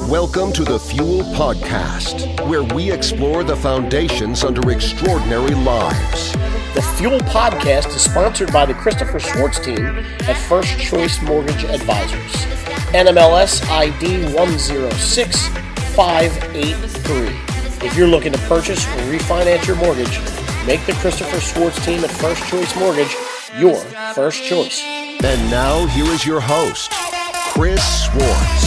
Welcome to the Fuel Podcast, where we explore the foundations under extraordinary lives. The Fuel Podcast is sponsored by the Christopher Schwartz team at First Choice Mortgage Advisors. NMLS ID 106583. If you're looking to purchase or refinance your mortgage, make the Christopher Schwartz team at First Choice Mortgage your first choice. And now, here is your host, Chris Schwartz.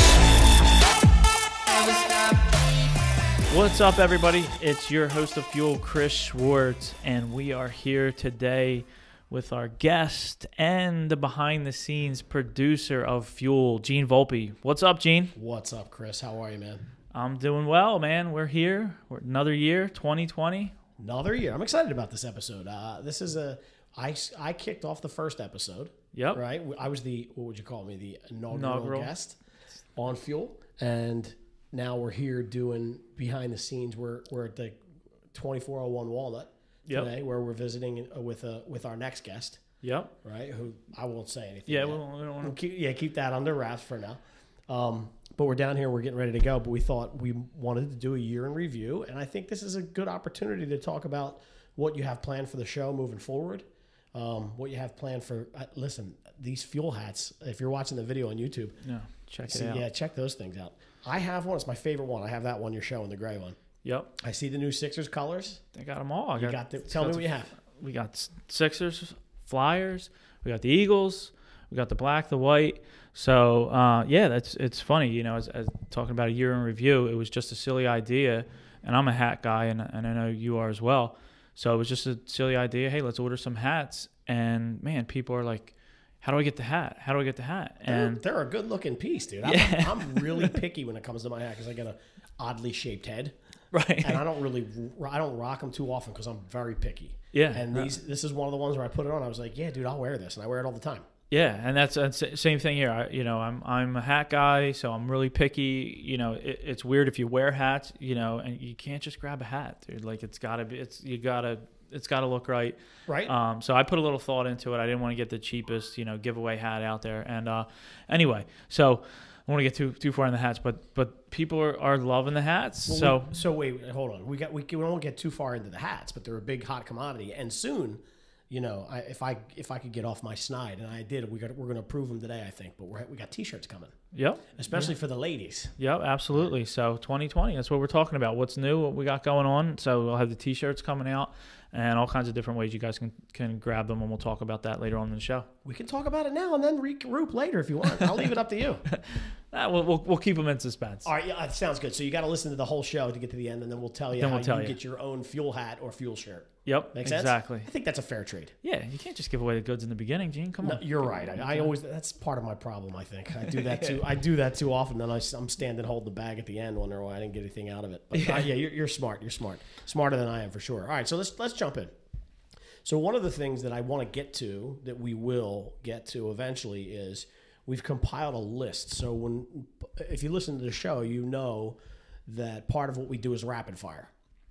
What's up, everybody? It's your host of Fuel, Chris Schwartz, and we are here today with our guest and the behind-the-scenes producer of Fuel, Gene Volpe. What's up, Gene? What's up, Chris? How are you, man? I'm doing well, man. We're here. We're another year, 2020. Another year. I'm excited about this episode. I kicked off the first episode. Yep. Right? I was what would you call me? The inaugural guest on Fuel. And now we're here doing behind the scenes. We're at the 2401 Walnut today, where we're visiting with our next guest. Yep. Right? Who I won't say anything. Yeah, we don't want to keep that under wraps for now. But we're down here. We're getting ready to go. But we thought we wanted to do a year in review, and I think this is a good opportunity to talk about what you have planned for the show moving forward. What you have planned for, listen, these Fuel hats, if you're watching the video on YouTube, check it out. Yeah, check those things out. I have one. It's my favorite one. I have that one you're showing, the gray one. Yep. I see the new Sixers colors. I got them all. Tell me what you have. We got Sixers, Flyers, we got the Eagles, we got the black, the white. So, it's funny, you know, as talking about a year in review, it was just a silly idea, and I'm a hat guy, and I know you are as well. So it was just a silly idea. Hey, let's order some hats. And, man, people are like, how do I get the hat? How do I get the hat? And they're a good-looking piece, dude. I'm really picky when it comes to my hat because I got an oddly shaped head. Right. And I don't rock them too often because I'm very picky. Yeah. And this is one of the ones where I put it on. I was like, yeah, dude, I'll wear this. And I wear it all the time. Yeah, and that's the same thing here. I'm a hat guy, so I'm really picky. You know, it's weird if you wear hats, you know, and you can't just grab a hat, dude. Like it's gotta look right. Right. So I put a little thought into it. I didn't want to get the cheapest, you know, giveaway hat out there. And anyway, so I don't want to get too far in the hats, but people are loving the hats. Well, so wait, hold on. We don't get too far into the hats, but they're a big hot commodity, and soon. You know, if I could get off my snide, and I did, we're going to prove them today, I think. But we got T-shirts coming. Yep. Especially for the ladies. Yep, absolutely. So 2020, that's what we're talking about. What's new? What we got going on? So we'll have the T-shirts coming out, and all kinds of different ways you guys can grab them, and we'll talk about that later on in the show. We can talk about it now and then regroup later if you want. I'll leave it up to you. We'll keep them in suspense. All right, yeah, that sounds good. So you got to listen to the whole show to get to the end, and then we'll tell you how you get your own Fuel hat or Fuel shirt. Yep, Make sense? Exactly. I think that's a fair trade. Yeah, you can't just give away the goods in the beginning, Gene. Come on. You're right. I always that's part of my problem. I think I do that too. I do that too often. Then I'm standing holding the bag at the end, wondering why I didn't get anything out of it. But you're smart. You're smart. Smarter than I am for sure. All right, so let's jump in. So one of the things that I want to get to, that we will get to eventually, is we've compiled a list. So if you listen to the show, you know that part of what we do is rapid fire.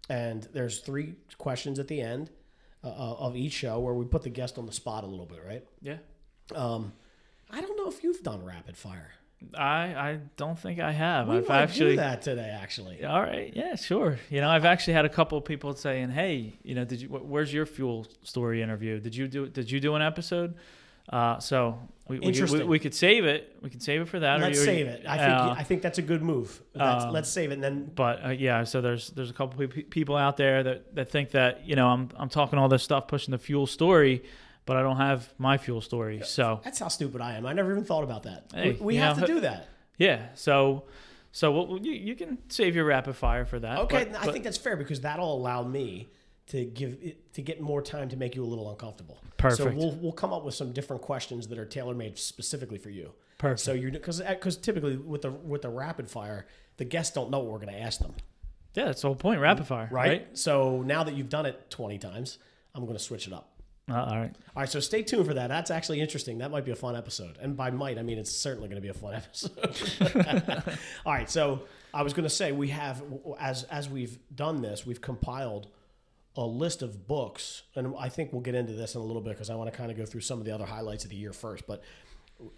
And there's 3 questions at the end of each show where we put the guest on the spot a little bit, right? Yeah. I don't know if you've done rapid fire. I don't think I have. We might do that today, actually. All right. Yeah, sure. You know, I've actually had a couple of people saying, "Hey, you know, where's your Fuel story interview? Did you do an episode?" So we could save it. We could save it for that. Let's save it. I think that's a good move. Let's save it and then. But so there's a couple of people out there that think that, you know, I'm talking all this stuff pushing the Fuel story, but I don't have my Fuel story. So that's how stupid I am. I never even thought about that. Hey, we have to do that. Yeah. So you can save your rapid fire for that. Okay, I think that's fair because that'll allow me to get more time to make you a little uncomfortable. Perfect. So we'll come up with some different questions that are tailor-made specifically for you. Perfect. So because typically with the rapid fire, the guests don't know what we're going to ask them. Yeah, that's the whole point. Rapid fire, right? So now that you've done it 20 times, I'm going to switch it up. All right. All right, so stay tuned for that. That's actually interesting. That might be a fun episode. And by might, I mean it's certainly going to be a fun episode. All right, so I was going to say we have, as we've done this, we've compiled a list of books, and I think we'll get into this in a little bit because I want to kind of go through some of the other highlights of the year first. But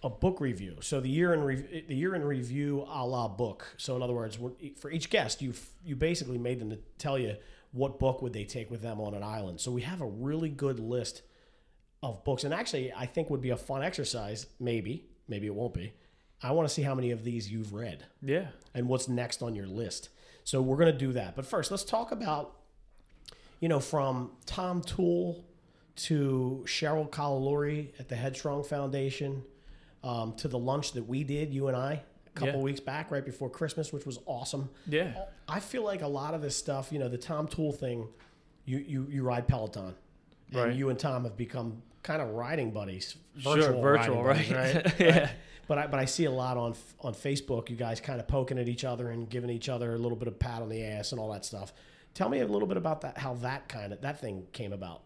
a book review. So the year in review a la book. So in other words, for each guest, you basically made them to tell you what book would they take with them on an island. So we have a really good list of books, and actually I think would be a fun exercise. Maybe it won't be. I want to see how many of these you've read. Yeah. And what's next on your list. So we're going to do that. But first, let's talk about, from Tom Toole to Cheryl Calaluri at the Headstrong Foundation, to the lunch that we did, you and I, a couple weeks back, right before Christmas, which was awesome. Yeah. I feel like a lot of this stuff, the Tom Toole thing, you ride Peloton. And right. you and Tom have become kind of riding buddies. Virtual, buddies, right? Yeah. But I see a lot on Facebook, you guys kind of poking at each other and giving each other a little bit of pat on the ass and all that stuff. Tell me a little bit about that, how that thing came about.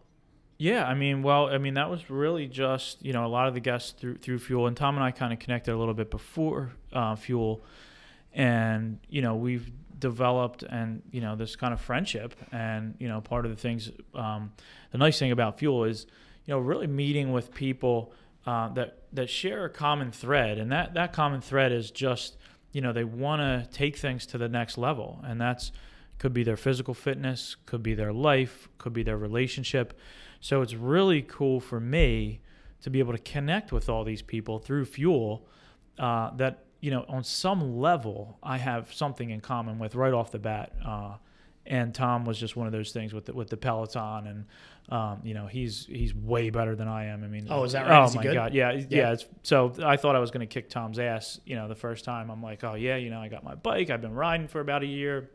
Yeah, that was really just, a lot of the guests through Fuel, and Tom and I kind of connected a little bit before Fuel, and, we've developed and, this kind of friendship, and, part of the things, the nice thing about Fuel is, really meeting with people that share a common thread, and that common thread is just, they want to take things to the next level, and that's could be their physical fitness, could be their life, could be their relationship. So it's really cool for me to be able to connect with all these people through Fuel that, on some level I have something in common with right off the bat. And Tom was just one of those things with the Peloton, and he's way better than I am. Is that right? Oh my God, yeah. So I thought I was going to kick Tom's ass, the first time. I'm like, oh yeah, I got my bike. I've been riding for about a year.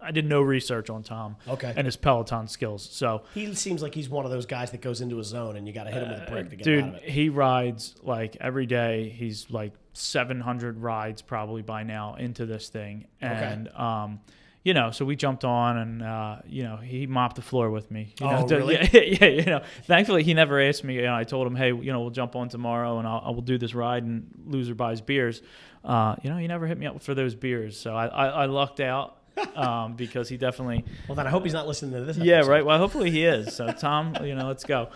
I did no research on Tom and his Peloton skills. So he seems like he's one of those guys that goes into a zone and you got to hit him with a brick to get dude, out of it. He rides like every day. He's like 700 rides probably by now into this thing. And, so we jumped on and, he mopped the floor with me. Really? Yeah. Thankfully, he never asked me. I told him, hey, we'll jump on tomorrow and I will do this ride, and loser buys beers. He never hit me up for those beers. So I lucked out. Because he definitely. Well, then I hope he's not listening to this episode. Yeah, right. Well, hopefully he is. So Tom, let's go.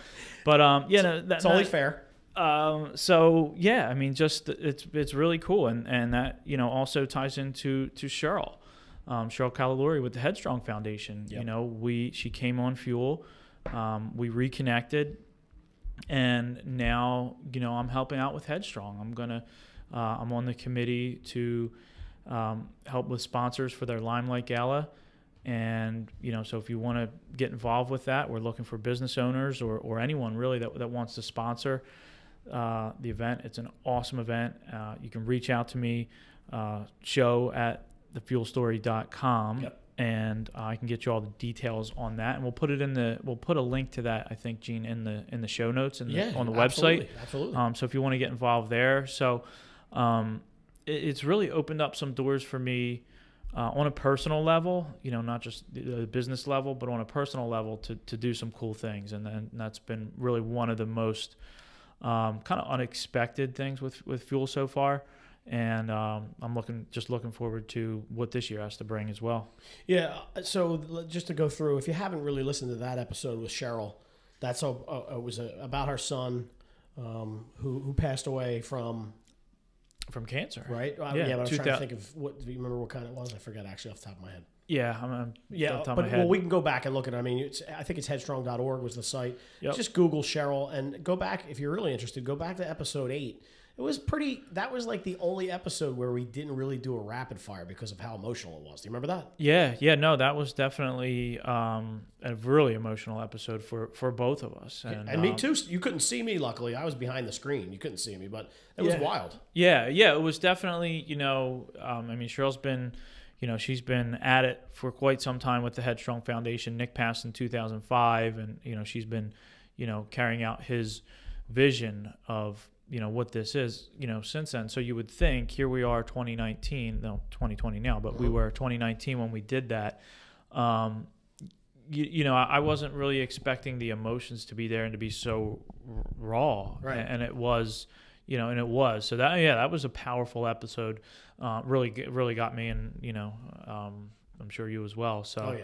But that's only fair. So yeah, just it's really cool, and that also ties into Cheryl, Cheryl Calaluri with the Headstrong Foundation. Yep. She came on Fuel, we reconnected, and now I'm helping out with Headstrong. I'm on the committee to help with sponsors for their Limelight Gala. And, so if you want to get involved with that, we're looking for business owners or anyone really that wants to sponsor the event. It's an awesome event. You can reach out to me, show@thefuelstory.com. Yep. And I can get you all the details on that, and we'll put a link to that, I think, Gene, in the show notes on the website. Absolutely. So if you want to get involved there, it's really opened up some doors for me on a personal level, not just the business level, but on a personal level to do some cool things. And that's been really one of the most kind of unexpected things with Fuel so far. And I'm looking forward to what this year has to bring as well. Yeah. So just to go through, if you haven't really listened to that episode with Cheryl, it was about her son who passed away from cancer, right? Yeah, but I was trying to think of what. Do you remember what kind it was? I forgot actually off the top of my head. Yeah, off the top of my head. Well, we can go back and look at it. I think it's headstrong.org was the site. Yep. Just Google Cheryl and go back if you're really interested. Go back to episode 8. It was that was like the only episode where we didn't really do a rapid fire because of how emotional it was. Do you remember that? Yeah, no, that was definitely a really emotional episode for both of us. And me too. You couldn't see me, luckily. I was behind the screen. You couldn't see me, but it was wild. Yeah, it was definitely, Cheryl's been, she's been at it for quite some time with the Headstrong Foundation. Nick passed in 2005, and, she's been, carrying out his vision of, what this is, since then. So you would think, here we are 2020 now, but we were 2019 when we did that. I wasn't really expecting the emotions to be there and to be so raw. Right. And it was, and it was. So that was a powerful episode. Really got me, and, I'm sure you as well. So,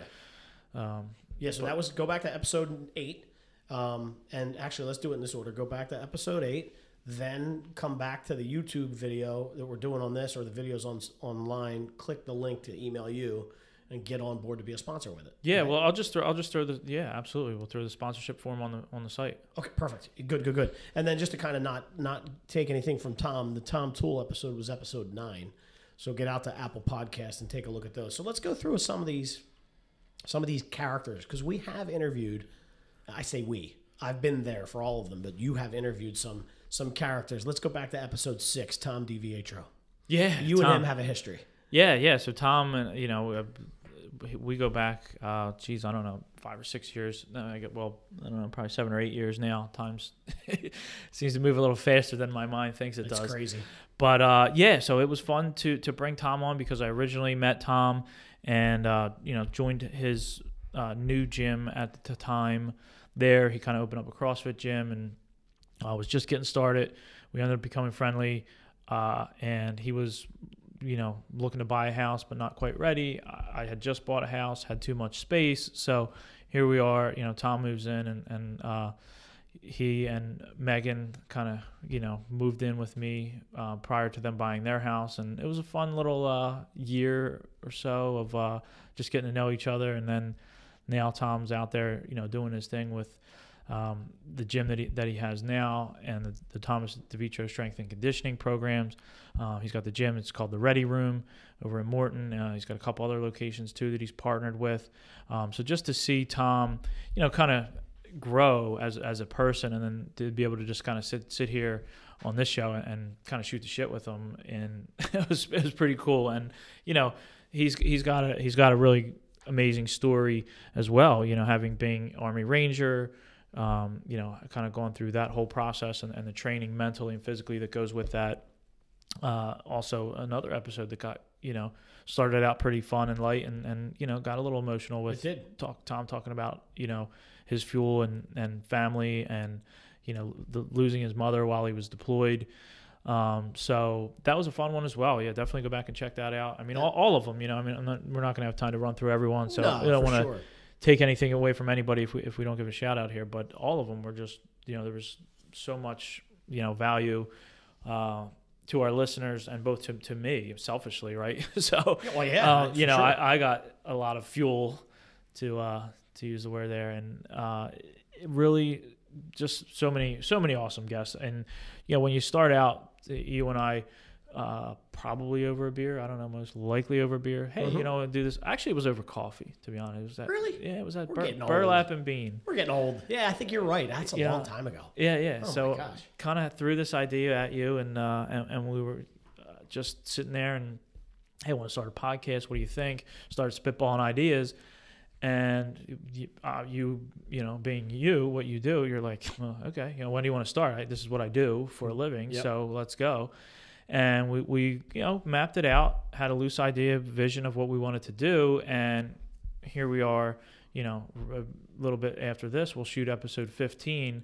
so that was, go back to episode 8. And actually, let's do it in this order. Go back to episode 8. then come back to the YouTube video that we're doing on this or the videos online, click the link to email you and get on board to be a sponsor with it. Yeah, right? Well, I'll just throw absolutely. We'll throw the sponsorship form on the site. Okay, perfect. Good. And then just to kind of not take anything from Tom, the Tom Toole episode was episode 9. So get out to Apple Podcasts and take a look at those. So let's go through some of these characters, because we have interviewed, I say we, I've been there for all of them, but you have interviewed some characters. Let's go back to episode 6, Tom DiPietro. Yeah, you and him have a history. Yeah. So Tom, we go back, I don't know, 5 or 6 years. I don't know, probably 7 or 8 years now. Times seems to move a little faster than my mind thinks it does. It's crazy. But so it was fun to bring Tom on, because I originally met Tom and joined his new gym at the time. There, he kind of opened up a CrossFit gym, and I was just getting started. We ended up becoming friendly, and he was looking to buy a house, but not quite ready. I had just bought a house, had too much space. So here we are, Tom moves in, and he and Megan kind of, moved in with me prior to them buying their house. And it was a fun little year or so of just getting to know each other. And then now Tom's out there, doing his thing with the gym that he has now, and the Thomas DiPietro Strength and Conditioning programs. He's got the gym. It's called the Ready Room over in Morton. He's got a couple other locations too that he's partnered with. So just to see Tom, kind of grow as a person, and then to be able to just kind of sit here on this show and kind of shoot the shit with him, and it was pretty cool. And he's got a really amazing story as well. Having been Army Ranger. Kind of going through that whole process and the training mentally and physically that goes with that. Also another episode that got, started out pretty fun and light and got a little emotional with Tom talking about, his fuel and family and, losing his mother while he was deployed. So that was a fun one as well. Yeah, definitely go back and check that out. I mean, all of them, we're not going to have time to run through everyone. So we don't want to take anything away from anybody if we don't give a shout out here, but all of them were just, there was so much, value to our listeners and both to me selfishly, right? So, I got a lot of fuel to use the word there, and really just so many awesome guests. And when you start out, you and I. Probably over a beer. I don't know, most likely over beer. Hey, do this. Actually, it was over coffee, to be honest. It was that, really? Yeah, it was that burlap and bean. We're getting old. Yeah, I think you're right. That's a long time ago. Yeah. Oh, so kind of threw this idea at you, and we were just sitting there and, hey, I want to start a podcast. What do you think? Started spitballing ideas. And you being you, what you do, you're like, well, okay, when do you want to start? This is what I do for a living, so let's go. And we mapped it out, had a loose idea, vision of what we wanted to do, and here we are, a little bit after this, we'll shoot episode 15,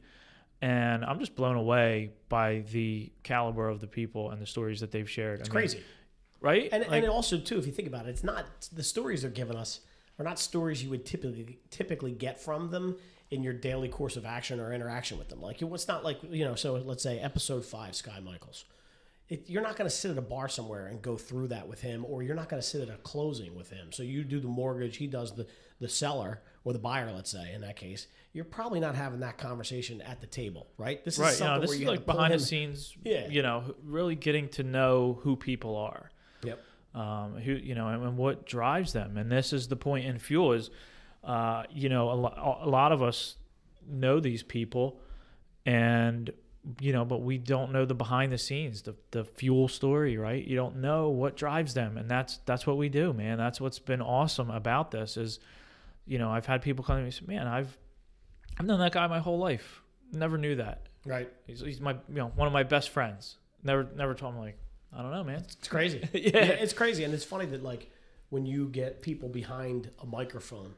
and I'm just blown away by the caliber of the people and the stories that they've shared. It's crazy. Right? And also, too, if you think about it, it's not the stories they're giving us are not stories you would typically get from them in your daily course of action or interaction with them. Like, it's not like, so let's say episode 5, Sky Michaels. You're not going to sit at a bar somewhere and go through that with him, or you're not going to sit at a closing with him. So you do the mortgage, he does the seller or the buyer, let's say, in that case. You're probably not having that conversation at the table, right? This is something this where is like behind the scenes, really getting to know who people are. Yep. And what drives them. And this is the point in Fuel is, a lot of us know these people, and but we don't know the behind the scenes, the Fuel story, right? You don't know what drives them, and that's what we do, man. That's what's been awesome about this is, I've had people come to me and say, man, I've known that guy my whole life. Never knew that. Right. He's my one of my best friends. Never told him, like, I don't know, man. It's crazy. Yeah, it's crazy, and it's funny that like when you get people behind a microphone,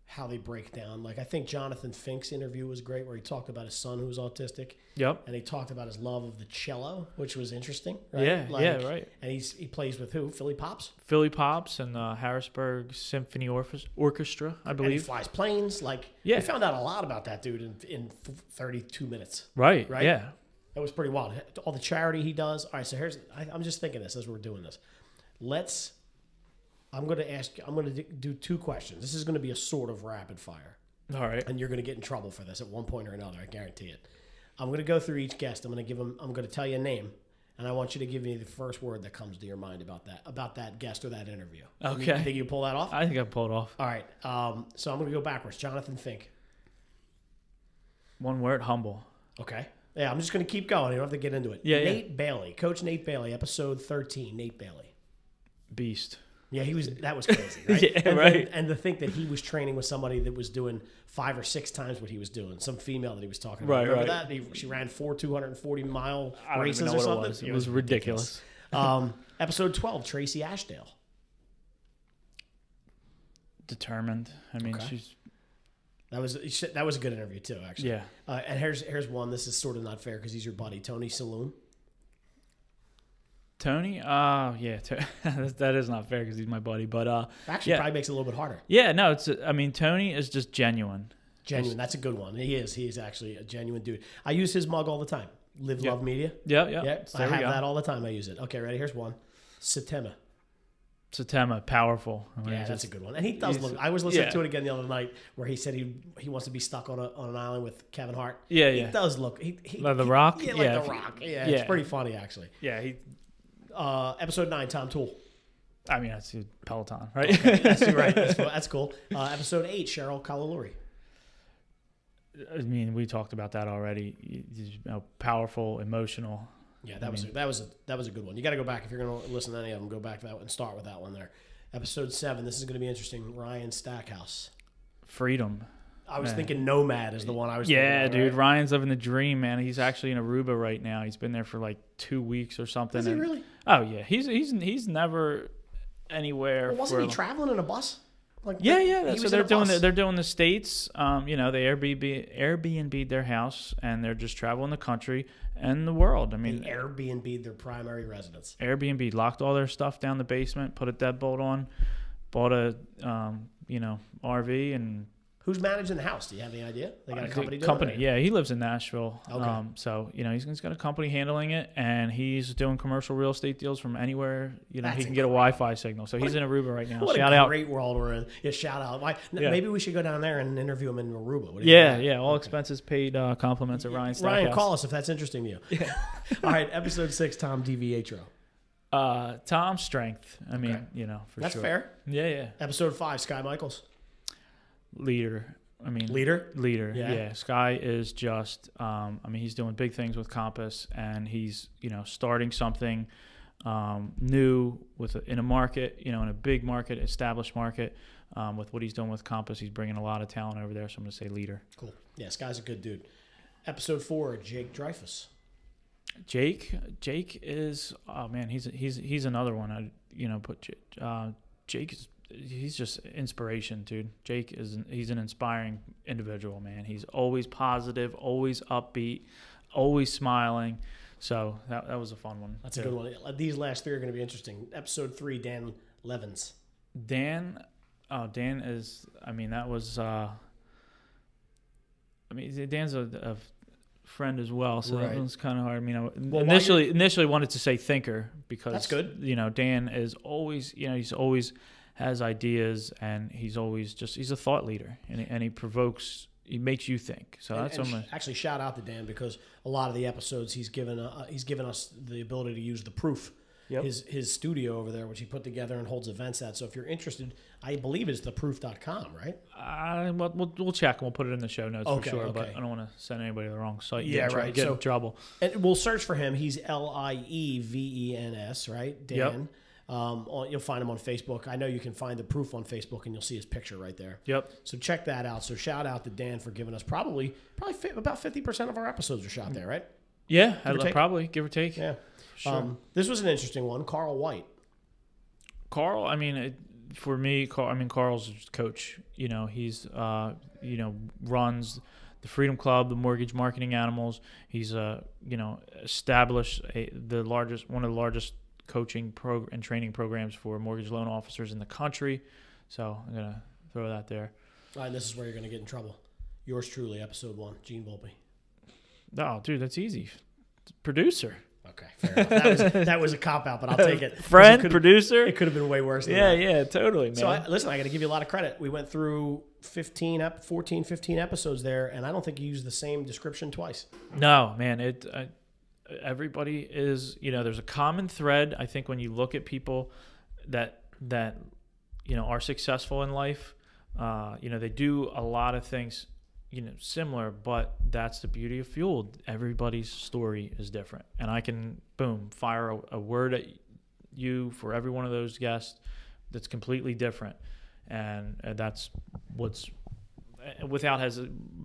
how they break down. Like, I think Jonathan Fink's interview was great, where he talked about his son who was autistic. Yep. And he talked about his love of the cello, which was interesting. Right? Yeah, right. And he plays with who? Philly Pops? Philly Pops and Harrisburg Symphony Orchestra, I believe. And he flies planes. Like, we found out a lot about that dude in 32 minutes. Right. Yeah. That was pretty wild. All the charity he does. All right, so I'm just thinking this as we're doing this. I'm going to do 2 questions. This is going to be a sort of rapid fire. All right. And you're going to get in trouble for this at one point or another. I guarantee it. I'm going to go through each guest. I'm going to tell you a name. And I want you to give me the first word that comes to your mind about that guest or that interview. Okay. You think you pull that off? I think I pulled it off. All right. So I'm going to go backwards. Jonathan Fink. One word, humble. Okay. Yeah, I'm just going to keep going. You don't have to get into it. Yeah, Nate Bailey. Coach Nate Bailey, episode 13. Nate Bailey. Beast. Yeah, that was crazy, right? Yeah, right. And to think that he was training with somebody that was doing 5 or 6 times what he was doing, some female that he was talking about. Right, Remember right. that? She ran 4 240-mile I don't races even know or what something. it was ridiculous. Episode 12, Tracy Ashdale. Determined. I mean, Okay. she's... That was a good interview too, actually. Yeah. And here's one. This is sort of not fair because he's your buddy, Tony Saloon. Tony? Yeah. That is not fair because he's my buddy. But Actually, probably makes it a little bit harder. yeah, no, Tony is just genuine. Genuine. That's a good one. He is. He is actually a genuine dude. I use his mug all the time. Live Yep. Love Media. Yeah. Yep. So I there we have go. that all the time. I use it. Okay, ready? Here's one. Satema. Satema, powerful. I mean, Yeah, just- that's a good one. And he does look. I was listening yeah. to it again the other night where he said he wants to be stuck on an island with Kevin Hart. Yeah, He yeah. does look. Like The Rock? Yeah, Yeah. like The Rock. Yeah, Yeah. it's pretty funny actually. Yeah, he... Episode 9, Tom Toole. I mean, that's Peloton, right? That's right. That's cool. Episode 8, Cheryl Kalaluri. I mean, we talked about that already. Powerful, emotional. Yeah, that was a good one. You got to go back if you're going to listen to any of them. Go back to that one and start with that one there. Episode 7. This is going to be interesting. Ryan Stackhouse. Freedom. I was Man. thinking Nomad is the one I was. Yeah, thinking dude. about, right? Ryan's living the dream, man. He's actually in Aruba right now. He's been there for like 2 weeks or something. Is he really? Oh yeah, he's never anywhere. Well, wasn't for, he traveling in a bus? Like Yeah, he yeah. That's was what in they're a doing. bus. They're doing the States. They Airbnb'd their house, and they're just traveling the country and the world. I mean, They Airbnb their primary residence. Airbnb locked all their stuff down the basement, put a deadbolt on, bought a RV, and Who's managing the house? Do you have any idea? They got a company doing company. it? Yeah, he lives in Nashville. Okay. So he's got a company handling it, and he's doing commercial real estate deals from anywhere. That's He can get a Wi-Fi signal. So he's in Aruba right now. What Shout a out. great world we're in. Yeah, shout out. Yeah. Maybe we should go down there and interview him in Aruba. What do you think? Yeah. All expenses paid. Compliments of Ryan Stackhouse. Ryan, call us if that's interesting to you. All right, episode 6, Tom DiVietro. Tom's strength. I mean, Okay. for That's sure. fair. Yeah. Episode 5, Sky Michaels. Leader. I mean, Leader? Yeah. Sky is just, he's doing big things with Compass, and he's, starting something new in a market, in a big market, established market. With what he's doing with Compass, he's bringing a lot of talent over there. So I'm going to say leader. Cool. Yeah, Sky's a good dude. Episode 4, Jake Dreyfus. Jake is, oh man, he's another one. Jake is. He's just inspiration, dude. Jake he's an inspiring individual, man. He's always positive, always upbeat, always smiling. So that was a fun one. That's a good one. These last 3 are going to be interesting. Episode 3, Dan Levins. Dan is, that was, Dan's a friend as well, so Right. that one's kind of hard. Well, Initially wanted to say thinker because That's good. Dan is always, he's always has ideas, and he's a thought leader, and he makes you think. So that's actually shout out to Dan because a lot of the episodes he's given us the ability to use the Proof. Yep. His studio over there, which he put together and holds events at. So if you're interested, I believe it's theproof.com, right? We'll check and we'll put it in the show notes Okay, for sure. okay. But I don't want to send anybody to the wrong site. Yeah, Get right. in trouble. And we'll search for him. He's Lievens, right? Dan. Yep. You'll find him on Facebook. I know you can find the Proof on Facebook, and you'll see his picture right there. Yep. So check that out. So shout out to Dan for giving us probably about 50% of our episodes are shot there, right? Yeah, or take? probably give or take. Yeah. Sure. This was an interesting one. Carl White. Carl, for me, Carl's a coach. He's runs the Freedom Club, the Mortgage Marketing Animals. He's established one of the largest coaching and training programs for mortgage loan officers in the country. So I'm gonna throw that there. All right, this is where you're going to get in trouble. Yours truly, episode 1, Gene Volpe. Oh, dude, that's easy. producer. Okay, fair enough. That was a cop out, but I'll take it. Friend, It producer. could have been way worse than Yeah, that. yeah, totally, man. So listen, I got to give you a lot of credit. We went through 15 episodes there, and I don't think you used the same description twice. No, man. Everybody is, there's a common thread. I think when you look at people that are successful in life, they do a lot of things, similar, but that's the beauty of Fuel. Everybody's story is different, and I can fire a word at you for every one of those guests that's completely different, and that's what's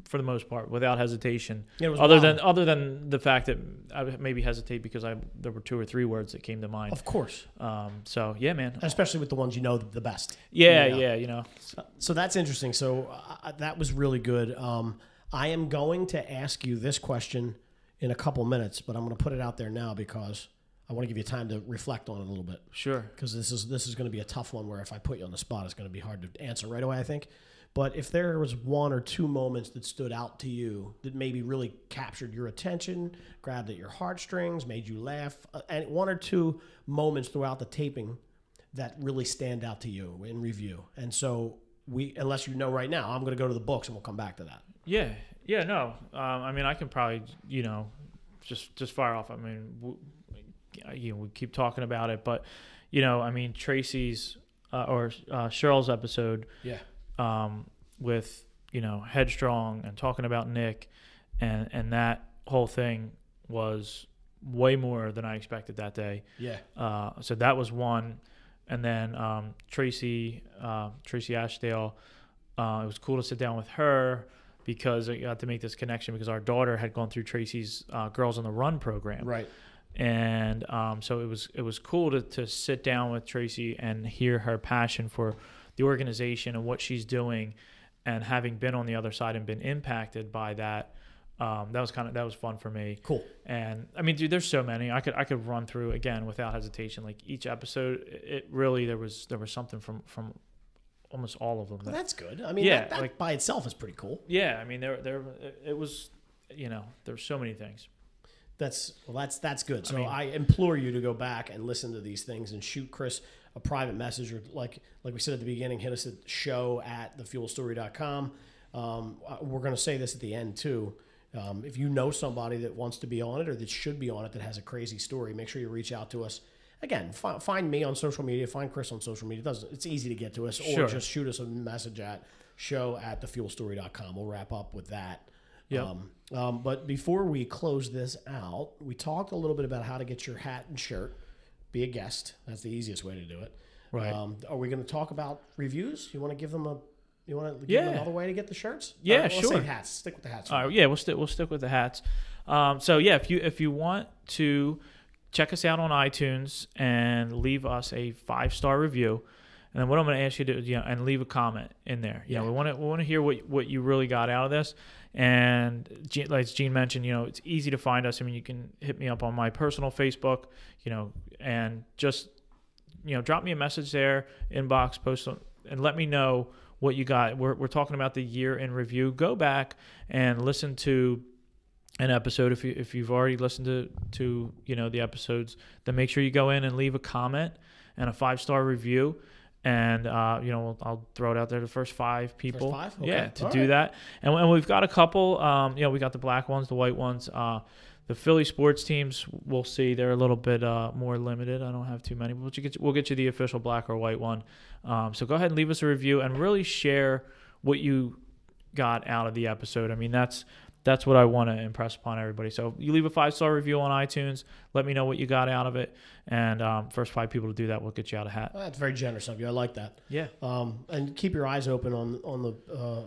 for the most part, without hesitation. Yeah, it was other than the fact that I maybe hesitate because there were 2 or 3 words that came to mind. Of course. So yeah, man. Especially with the ones the best. Yeah. So that's interesting. So that was really good. I am going to ask you this question in a couple minutes, but I'm going to put it out there now because I want to give you time to reflect on it a little bit. Sure. Because this is going to be a tough one where if I put you on the spot, it's going to be hard to answer right away, I think. But if there was 1 or 2 moments that stood out to you that maybe really captured your attention, grabbed at your heartstrings, made you laugh, and 1 or 2 moments throughout the taping that really stand out to you in review. And so unless you know right now, I'm going to go to the books and we'll come back to that. Yeah. No. I can probably, just fire off. I mean, we keep talking about it, but, Tracy's or Cheryl's episode. Yeah. With Headstrong and talking about Nick, and that whole thing was way more than I expected that day. Yeah. So that was one, and then Tracy Ashdale. It was cool to sit down with her because I got to make this connection because our daughter had gone through Tracy's Girls on the Run program. Right. And so it was cool to sit down with Tracy and hear her passion for the organization and what she's doing, and having been on the other side and been impacted by that, that was fun for me. Cool. And I mean, dude, there's so many I could run through again without hesitation. Like each episode, it really there was something from almost all of them. Well, that's good. I mean, yeah, that by itself is pretty cool. Yeah, I mean, it was, there's so many things. That's good. So I implore you to go back and listen to these things and shoot Chris a private message, or like we said at the beginning, hit us at show@thefuelstory.com. We're going to say this at the end too. If you know somebody that wants to be on it or that should be on it that has a crazy story, make sure you reach out to us. Again, find me on social media, find Chris on social media. It's easy to get to us, or Sure. just shoot us a message at show@thefuelstory.com. We'll wrap up with that. Yeah. But before we close this out, we talked a little bit about how to get your hat and shirt. Be a guest. That's the easiest way to do it. Right. Are we going to talk about reviews? You want to give them them another way to get the shirts? Yeah, let's sure. say hats. Stick with the hats. Yeah, we'll stick with the hats. So yeah, if you want to check us out on iTunes and leave us a 5-star review, and then what I'm going to ask you to do, and leave a comment in there. We want to hear what you really got out of this. And like Gene mentioned, it's easy to find us. I mean, you can hit me up on my personal Facebook, and just drop me a message there, inbox, post, and let me know what you got. We're talking about the year in review. Go back and listen to an episode if you've already listened to the episodes. Then make sure you go in and leave a comment and a 5-star review. And I'll throw it out there to the first 5 people. First 5? Okay. Yeah, to All do right. that. And we've got a couple. We got the black ones, the white ones. The Philly sports teams, we'll see. They're a little bit more limited. I don't have too many, but we'll get you the official black or white one. So go ahead and leave us a review and really share what you got out of the episode. I mean, that's what I want to impress upon everybody. So you leave a 5-star review on iTunes. Let me know what you got out of it. And first 5 people to do that, we'll get you out a hat. Well, that's very generous of you. I like that. Yeah. And keep your eyes open on the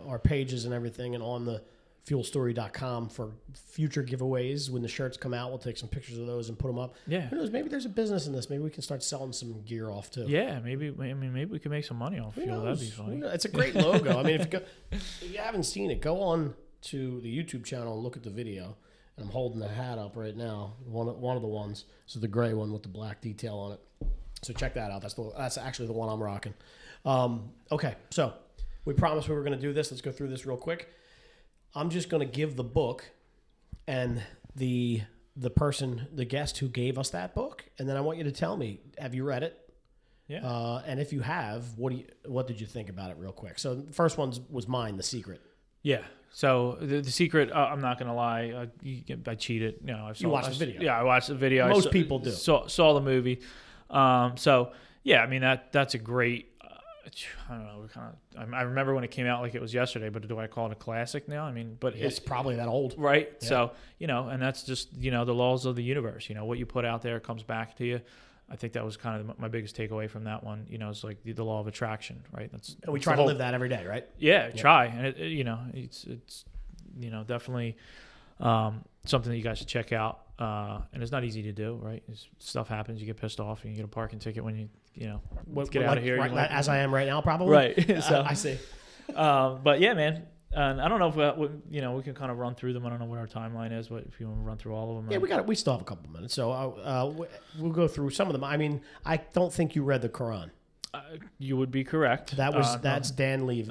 our pages and everything, and on the fuelstory.com for future giveaways. When the shirts come out, we'll take some pictures of those and put them up. Yeah. Who knows? Maybe there's a business in this. Maybe we can start selling some gear off too. Yeah, maybe we can make some money off Fuel. That'd be funny. It's a great logo. I mean, if you haven't seen it, go on to the YouTube channel and look at the video. And I'm holding the hat up right now. One of the ones. This is the gray one with the black detail on it. So check that out. That's actually the one I'm rocking. Okay, so we promised we were going to do this. Let's go through this real quick. I'm just going to give the book and the the guest who gave us that book, and then I want you to tell me, have you read it? Yeah. And if you have, what did you think about it, real quick? So the first one was mine, The Secret. Yeah. So the Secret, I'm not gonna lie, I cheated. You watched the video. Yeah, I watched the video. Most people do. Saw the movie. So yeah, I mean that's a great. I don't know. I remember when it came out like it was yesterday, but do I call it a classic now? I mean, but It's probably that old, right? Yeah. So and that's just the laws of the universe. What you put out there comes back to you. I think that was kind of my biggest takeaway from that one. It's like the law of attraction, right? And we try to live that every day, right? Yeah, try, and it's definitely something that you guys should check out. And it's not easy to do, right? Stuff happens, you get pissed off, and you get a parking ticket when you get out of here. Right, as I am right now, probably. Right. So I see. But yeah, man. And I don't know if we can kind of run through them. I don't know what our timeline is, but if you want to run through all of them. Yeah, we still have a couple minutes, so we'll go through some of them. I mean, I don't think you read the Quran. You would be correct. That's Dan deep,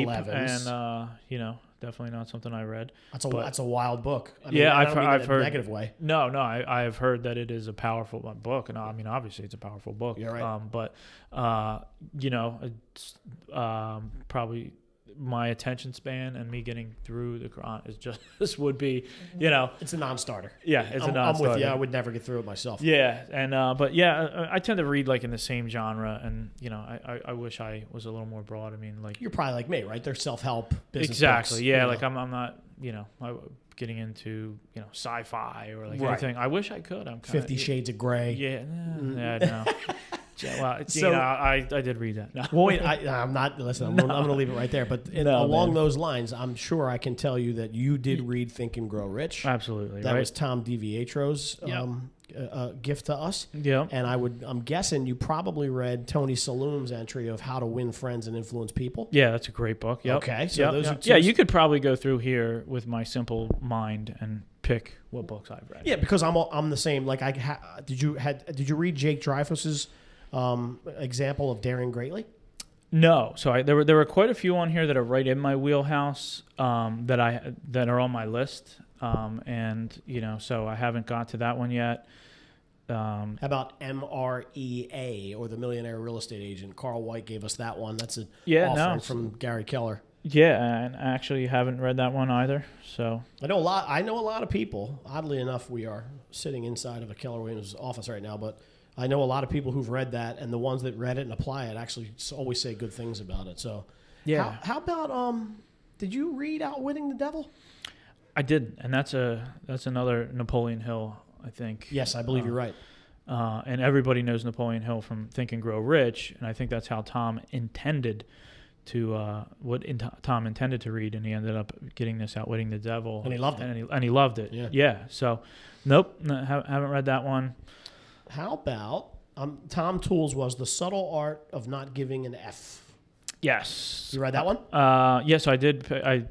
Levins, and definitely not something I read. That's a wild book. I mean, yeah, I don't mean I've in heard a negative way. No, I have heard that it is a powerful book, and I mean, obviously, it's a powerful book. You're right. But it's probably my attention span and me getting through the Quran is this would be, it's a non-starter. Yeah, it's a non-starter. I'm with you. I would never get through it myself. Yeah, and but yeah, I tend to read like in the same genre, and I wish I was a little more broad. I mean, like you're probably like me, right? They're self-help business exactly. books, Yeah, like I'm not getting into sci-fi or like anything. I wish I could. I'm 50 Shades of Grey. Yeah, no. Well, So- I did read that. No. Well, wait, I'm not. Listen, I'm going to leave it right there. But along those lines, I'm sure I can tell you that you did read Think and Grow Rich. Absolutely, That right? was Tom DiVietro's gift to us. Yeah. And I'm guessing you probably read Tony Saloom's entry of How to Win Friends and Influence People. Yeah, that's a great book. Yep. Okay, so Yep, those yep. are two. Yeah, you could probably go through here with my simple mind and pick what books I've read. Yeah, because I'm the same. Like did you read Jake Dreyfuss's example of Daring Greatly? No, so there were quite a few on here that are right in my wheelhouse that are on my list, and so I haven't got to that one yet. How about MREA, or The Millionaire Real Estate Agent? Carl White gave us that one. That's an offering from Gary Keller. Yeah, and I actually haven't read that one either. So I know a lot of people. Oddly enough, we are sitting inside of a Keller Williams office right now, but I know a lot of people who've read that, and the ones that read it and apply it actually always say good things about it. So, yeah. How about did you read Outwitting the Devil? I did, and that's another Napoleon Hill, I think. Yes, I believe you're right. And everybody knows Napoleon Hill from Think and Grow Rich, and I think that's how Tom intended to Tom intended to read, and he ended up getting this Outwitting the Devil, and he loved it. And he loved it. Yeah. So, nope, haven't read that one. How about Tom Tools was The Subtle Art of Not Giving an F. Yes. You read that one? Yes, I did. I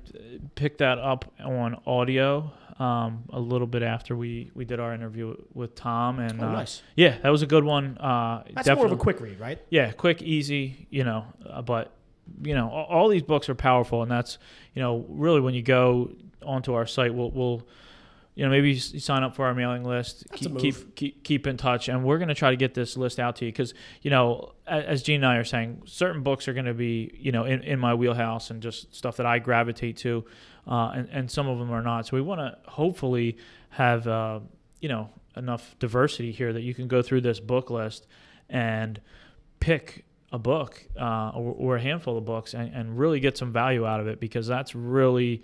picked that up on audio a little bit after we did our interview with Tom. And nice. Yeah, that was a good one. That's more of a quick read, right? Yeah, quick, easy, but, all these books are powerful. And that's, really when you go onto our site, we'll maybe you sign up for our mailing list, keep in touch, and we're going to try to get this list out to you because, as Gene and I are saying, certain books are going to be, in my wheelhouse and just stuff that I gravitate to, and some of them are not. So we want to hopefully have, enough diversity here that you can go through this book list and pick a book or a handful of books and really get some value out of it, because that's really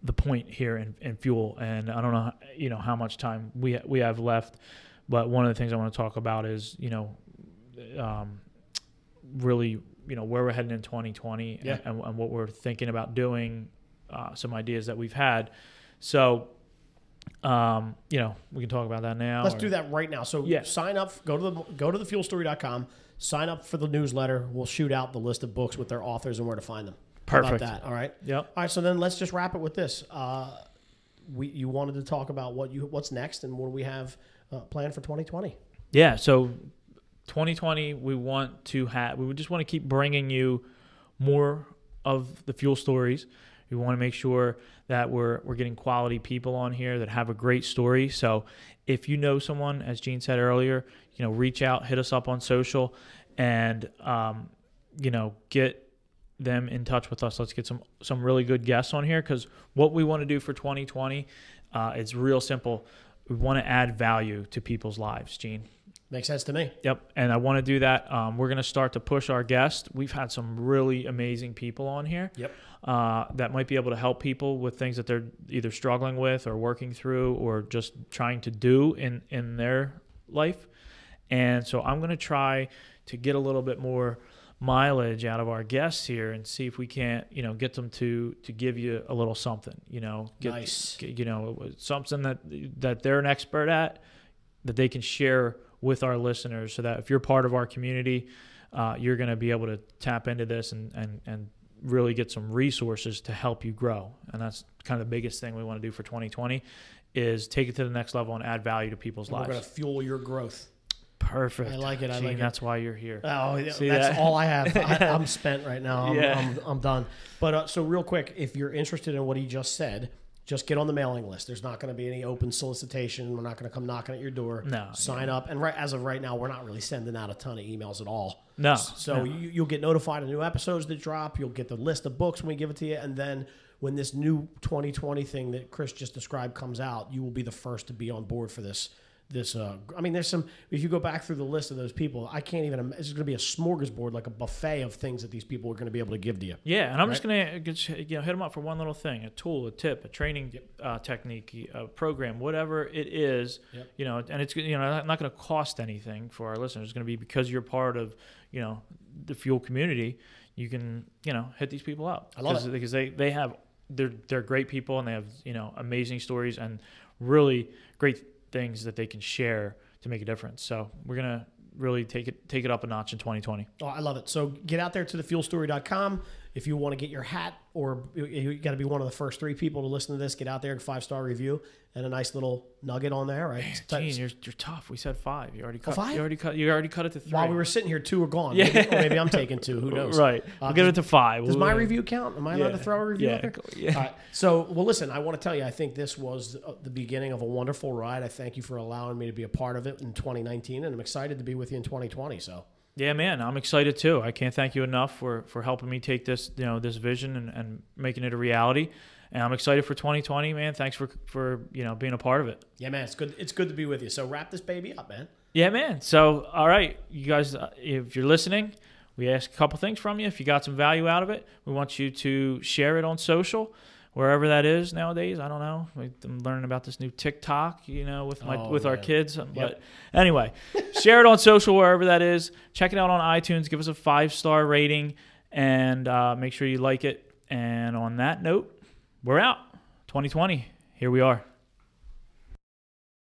the point here in Fuel. And I don't know, how much time we have left, but one of the things I want to talk about is, really, where we're heading in 2020 and what we're thinking about doing, some ideas that we've had. So, we can talk about that now. Let's do that right now. So sign up, go to thefuelstory.com, sign up for the newsletter. We'll shoot out the list of books with their authors and where to find them. Perfect. How about that? All right. Yep. All right. So then let's just wrap it with this. You wanted to talk about what's next and what we have planned for 2020. Yeah. So 2020, we just want to keep bringing you more of the Fuel stories. We want to make sure that we're getting quality people on here that have a great story. So if you know someone, as Gene said earlier, reach out, hit us up on social, and get them in touch with us. Let's get some really good guests on here, because what we want to do for 2020, it's real simple. We want to add value to people's lives, Gene. Makes sense to me. Yep, and I want to do that. We're going to start to push our guests. We've had some really amazing people on here. Yep. That might be able to help people with things that they're either struggling with or working through or just trying to do in their life. And so I'm going to try to get a little bit more mileage out of our guests here and see if we can't, get them to give you a little something, Nice. Something that they're an expert at, that they can share with our listeners, so that if you're part of our community, you're going to be able to tap into this and really get some resources to help you grow. And that's kind of the biggest thing we want to do for 2020, is take it to the next level and add value to people's lives. We're going to fuel your growth. Perfect. I like it. I like it. That's why you're here. Oh, See that's that? all I have. I'm spent right now. Yeah. I'm done. But so real quick, if you're interested in what he just said, just get on the mailing list. There's not going to be any open solicitation. We're not going to come knocking at your door. No. Sign up. And as of right now, we're not really sending out a ton of emails at all. No. So you'll get notified of new episodes that drop. You'll get the list of books when we give it to you. And then when this new 2020 thing that Chris just described comes out, you will be the first to be on board for this. There's some, if you go back through the list of those people, I can't even, it's going to be a smorgasbord, like a buffet of things that these people are going to be able to give to you. Yeah, and I'm just going to hit them up for one little thing, a tool, a tip, a training technique, a program, whatever it is, and it's not going to cost anything for our listeners. It's going to be because you're part of, the Fuel community, you can, hit these people up. I love it. Because they're great people, and they have, amazing stories and really great things that they can share to make a difference. So we're going to really take it up a notch in 2020. Oh, I love it. So get out there to thefuelstory.com. If you want to get your hat, or you got to be one of the first 3 people to listen to this, get out there, 5-star review, and a nice little nugget on there, right? Gene, you're tough. We said 5. You already cut. 5? You already cut it to 3. While we were sitting here, 2 were gone. Yeah. Maybe I'm taking 2. Who knows? Right. We'll get it to 5. Does my review count? Am I allowed to throw a review out there? Yeah. All right. So, well, listen, I want to tell you, I think this was the beginning of a wonderful ride. I thank you for allowing me to be a part of it in 2019, and I'm excited to be with you in 2020. So. Yeah, man, I'm excited too. I can't thank you enough for helping me take this, this vision and making it a reality. And I'm excited for 2020, man. Thanks for being a part of it. Yeah, man, it's good. It's good to be with you. So wrap this baby up, man. Yeah, man. So, all right, you guys, if you're listening, we ask a couple things from you. If you got some value out of it, we want you to share it on social, wherever that is nowadays. I don't know. I'm learning about this new TikTok, with our kids. Yep. But anyway, share it on social, wherever that is. Check it out on iTunes. Give us a 5-star rating, and make sure you like it. And on that note, we're out. 2020. Here we are.